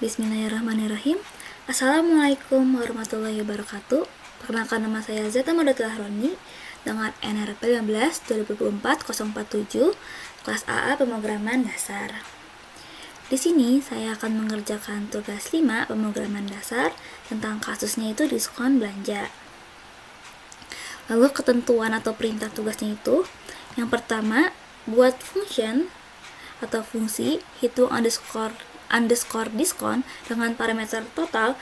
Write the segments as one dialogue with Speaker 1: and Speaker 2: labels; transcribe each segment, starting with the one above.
Speaker 1: Bismillahirrahmanirrahim. Assalamualaikum warahmatullahi wabarakatuh. Perkenalkan, nama saya Zeta Madatul Haroni dengan NRP 15 2024 047 kelas AA pemrograman dasar. Di sini saya akan mengerjakan tugas 5 pemrograman dasar tentang kasusnya itu diskon belanja. Lalu ketentuan atau perintah tugasnya itu, yang pertama, buat function atau fungsi hitung underscore diskon dengan parameter total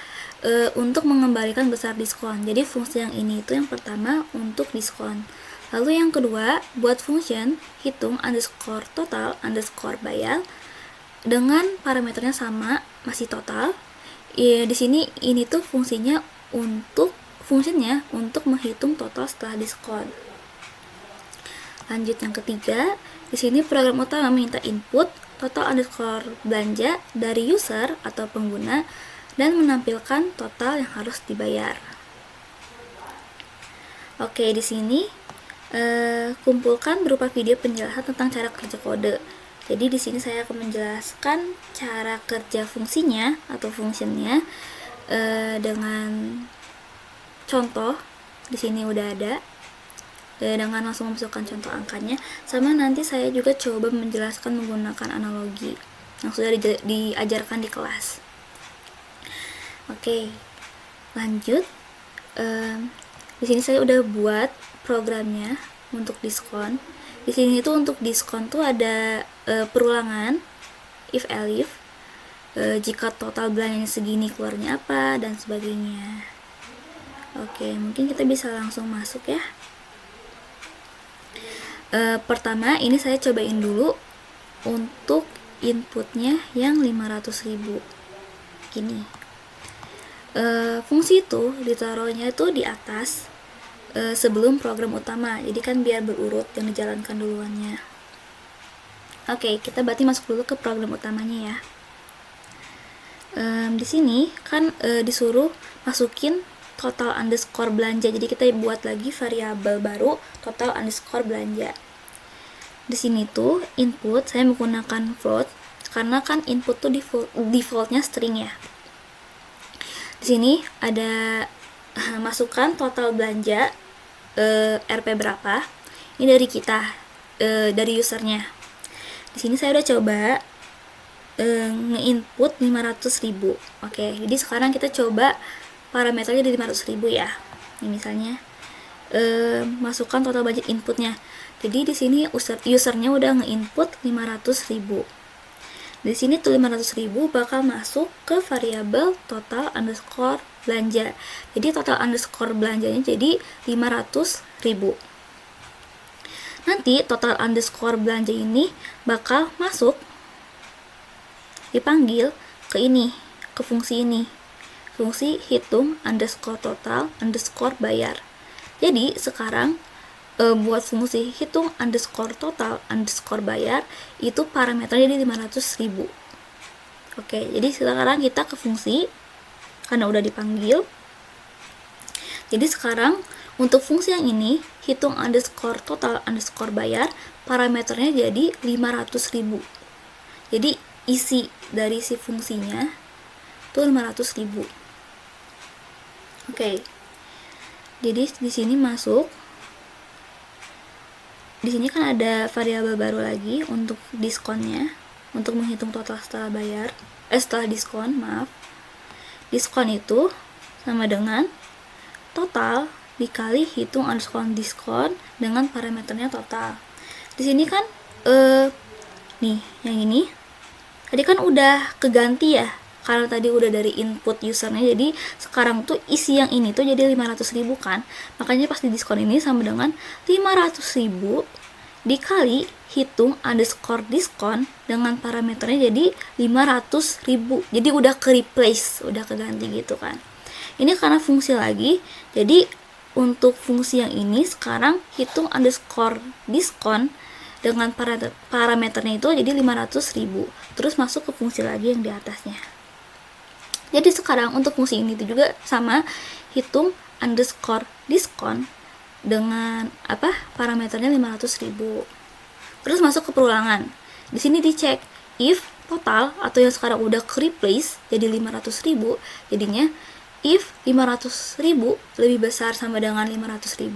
Speaker 1: untuk mengembalikan besar diskon. Jadi fungsi yang ini itu yang pertama untuk diskon. Lalu yang kedua, buat function hitung underscore total underscore bayar dengan parameternya sama, masih total. Di sini ini tuh fungsinya untuk menghitung total setelah diskon. Lanjut yang ketiga, di sini program utama minta input total underscore belanja dari user atau pengguna dan menampilkan total yang harus dibayar. Oke, di sini kumpulkan berupa video penjelasan tentang cara kerja kode. Jadi di sini saya akan menjelaskan cara kerja fungsinya atau functionnya dengan contoh. Di sini udah ada. Dengan langsung memasukkan contoh angkanya, sama nanti saya juga coba menjelaskan menggunakan analogi yang sudah diajarkan di kelas. Oke, lanjut. Di sini saya udah buat programnya untuk diskon. Di sini tuh untuk diskon tuh ada perulangan if elif, jika total belanjanya segini keluarnya apa, dan sebagainya. Oke, mungkin kita bisa langsung masuk ya. Pertama ini saya cobain dulu untuk inputnya yang 500.000 gini. Fungsi itu ditaruhnya itu di atas sebelum program utama, jadi kan biar berurut yang dijalankan duluannya. Oke, kita berarti masuk dulu ke program utamanya ya. Di sini kan disuruh masukin total underscore belanja, jadi kita buat lagi variabel baru total underscore belanja. Di sini tuh input saya menggunakan float karena kan input tuh defaultnya string ya. Di sini ada masukkan total belanja RP berapa, ini dari kita, dari usernya. Di sini saya udah coba nge-input 500.000. Oke, jadi sekarang kita coba parameternya di 500.000 ya. Ini misalnya masukkan total budget inputnya. Jadi di sini usernya udah nge-input 500.000. Di sini tuh 500.000 bakal masuk ke variabel total underscore belanja. Jadi total underscore belanjanya jadi 500.000. Nanti total underscore belanja ini bakal masuk, dipanggil ke ini, ke fungsi ini, fungsi hitung underscore total underscore bayar. Jadi sekarang buat fungsi hitung underscore total underscore bayar itu parameternya di 500.000. Oke, jadi sekarang kita ke fungsi karena udah dipanggil. Jadi sekarang untuk fungsi yang ini hitung underscore total underscore bayar parameternya jadi 500.000. Jadi isi dari si fungsinya tuh 500.000. Oke. Jadi di sini masuk. Di sini kan ada variabel baru lagi untuk diskonnya, untuk menghitung total setelah diskon, maaf. Diskon itu sama dengan total dikali hitung underscore diskon dengan parameternya total. Di sini kan nih, yang ini tadi kan udah keganti ya, karena tadi udah dari input usernya, jadi sekarang tuh isi yang ini tuh jadi 500.000 kan, makanya pas di diskon ini sama dengan 500.000 dikali hitung underscore diskon dengan parameternya jadi 500.000, jadi udah ke replace, udah keganti gitu kan. Ini karena fungsi lagi, jadi untuk fungsi yang ini sekarang hitung underscore diskon dengan parameternya itu jadi 500.000, terus masuk ke fungsi lagi yang di atasnya. Jadi sekarang untuk fungsi ini itu juga sama, hitung underscore diskon dengan parameternya 500.000. Terus masuk ke perulangan. Di sini dicek if total atau yang sekarang udah ke-replace jadi 500.000, jadinya if 500.000 lebih besar sama dengan 500.000,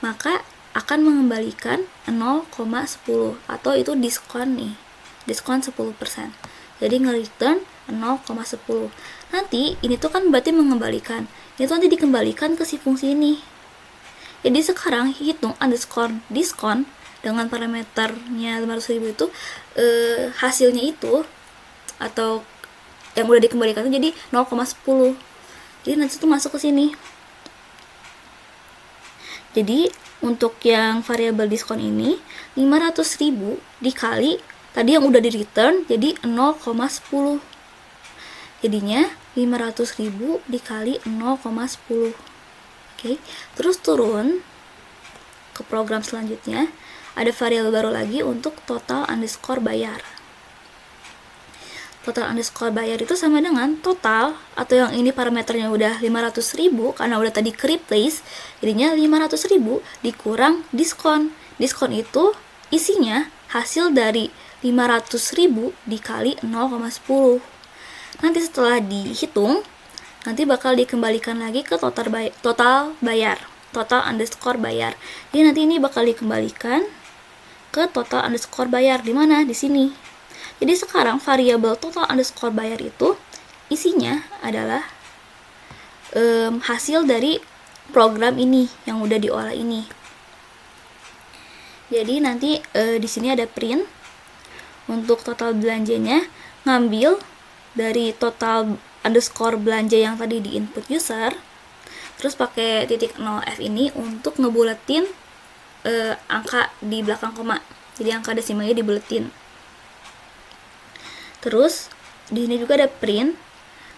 Speaker 1: maka akan mengembalikan 0,10 atau itu diskon nih, diskon 10%. Jadi nge-return 0,10. Nanti ini tuh kan berarti mengembalikan, itu nanti dikembalikan ke si fungsi ini. Jadi sekarang hitung underscore diskon dengan parameternya 500.000 itu hasilnya itu atau yang udah dikembalikan itu jadi 0,10. Jadi nanti itu masuk ke sini. Jadi untuk yang variabel diskon ini 500.000 dikali tadi yang udah di return jadi 0,10. Jadinya 500.000 dikali 0,10. Oke, terus turun ke program selanjutnya, ada variabel baru lagi untuk total underscore bayar. Total underscore bayar itu sama dengan total, atau yang ini parameternya udah 500.000 karena udah tadi ke-replace, jadinya 500.000 dikurang diskon. Diskon itu isinya hasil dari 500.000 dikali 0,10. Nanti setelah dihitung, nanti bakal dikembalikan lagi ke total bayar, total underscore bayar. Jadi nanti ini bakal dikembalikan ke total underscore bayar di mana? Di sini. Jadi sekarang variabel total underscore bayar itu isinya adalah hasil dari program ini yang udah diolah ini. Jadi nanti di sini ada print untuk total belanjanya, ngambil dari total underscore belanja yang tadi di input user, terus pakai titik 0F ini untuk ngebuletin angka di belakang koma, jadi angka desimalnya dibuletin. Terus di sini juga ada print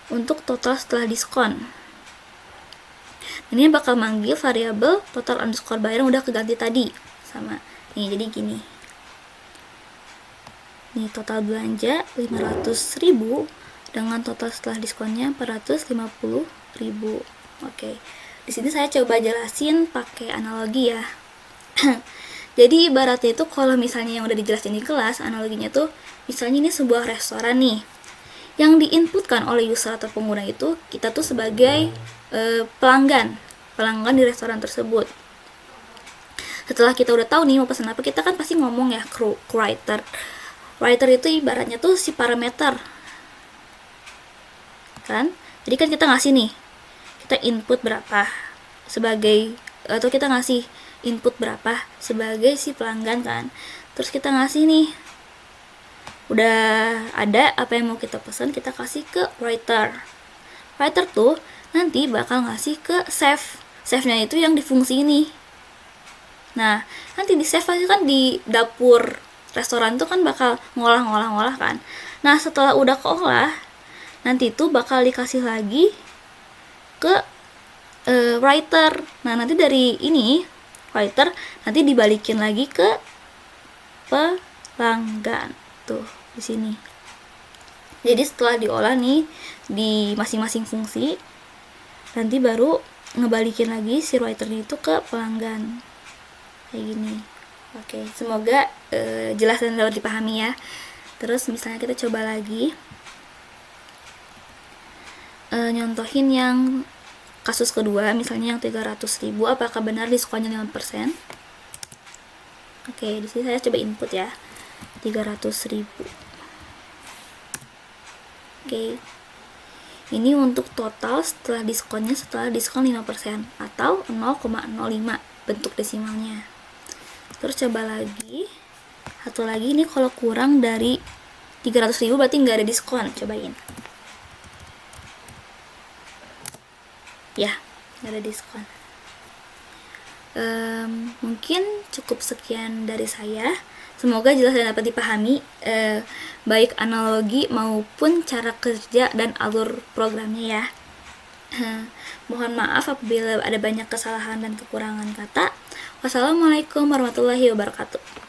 Speaker 1: untuk total setelah diskon. Ini bakal manggil variabel total underscore bayar yang udah keganti tadi sama nih, jadi gini. Nih total belanja 500.000 dengan total setelah diskonnya 450.000. Oke. Di sini saya coba jelasin pakai analogi ya. Jadi ibaratnya itu kalau misalnya yang udah dijelasin di kelas, analoginya tuh misalnya ini sebuah restoran nih. Yang diinputkan oleh user atau pengguna itu kita tuh sebagai pelanggan di restoran tersebut. Setelah kita udah tahu nih mau pesan apa, kita kan pasti ngomong ya ke writer. Writer itu ibaratnya tuh si parameter. Kan? Jadi kan kita ngasih nih, kita input berapa sebagai, atau kita ngasih input berapa sebagai si pelanggan kan. Terus kita ngasih nih, udah ada apa yang mau kita pesan, kita kasih ke writer. Writer tuh nanti bakal ngasih ke save. Save-nya itu yang di fungsi ini. Nah, nanti di save aja kan di dapur restoran tuh kan bakal ngolah kan. Nah, setelah udah keolah, nanti itu bakal dikasih lagi ke writer. Nah, nanti dari ini writer nanti dibalikin lagi ke pelanggan tuh di sini. Jadi setelah diolah nih di masing-masing fungsi, nanti baru ngebalikin lagi si writernya itu ke pelanggan kayak gini. Oke, semoga jelas dan dapat dipahami ya. Terus misalnya kita coba lagi nyontohin yang kasus kedua, misalnya yang 300.000, apakah benar diskonnya 5%? Oke, di sini saya coba input ya, 300.000. Oke, ini untuk total setelah diskonnya, setelah diskon 5% atau 0,05 bentuk desimalnya. Terus coba lagi, satu lagi, ini kalau kurang dari 300.000 berarti nggak ada diskon. Cobain ya, nggak ada diskon. Mungkin cukup sekian dari saya. Semoga jelas dan dapat dipahami, baik analogi maupun cara kerja dan alur programnya ya. Mohon maaf apabila ada banyak kesalahan dan kekurangan kata. Wassalamualaikum warahmatullahi wabarakatuh.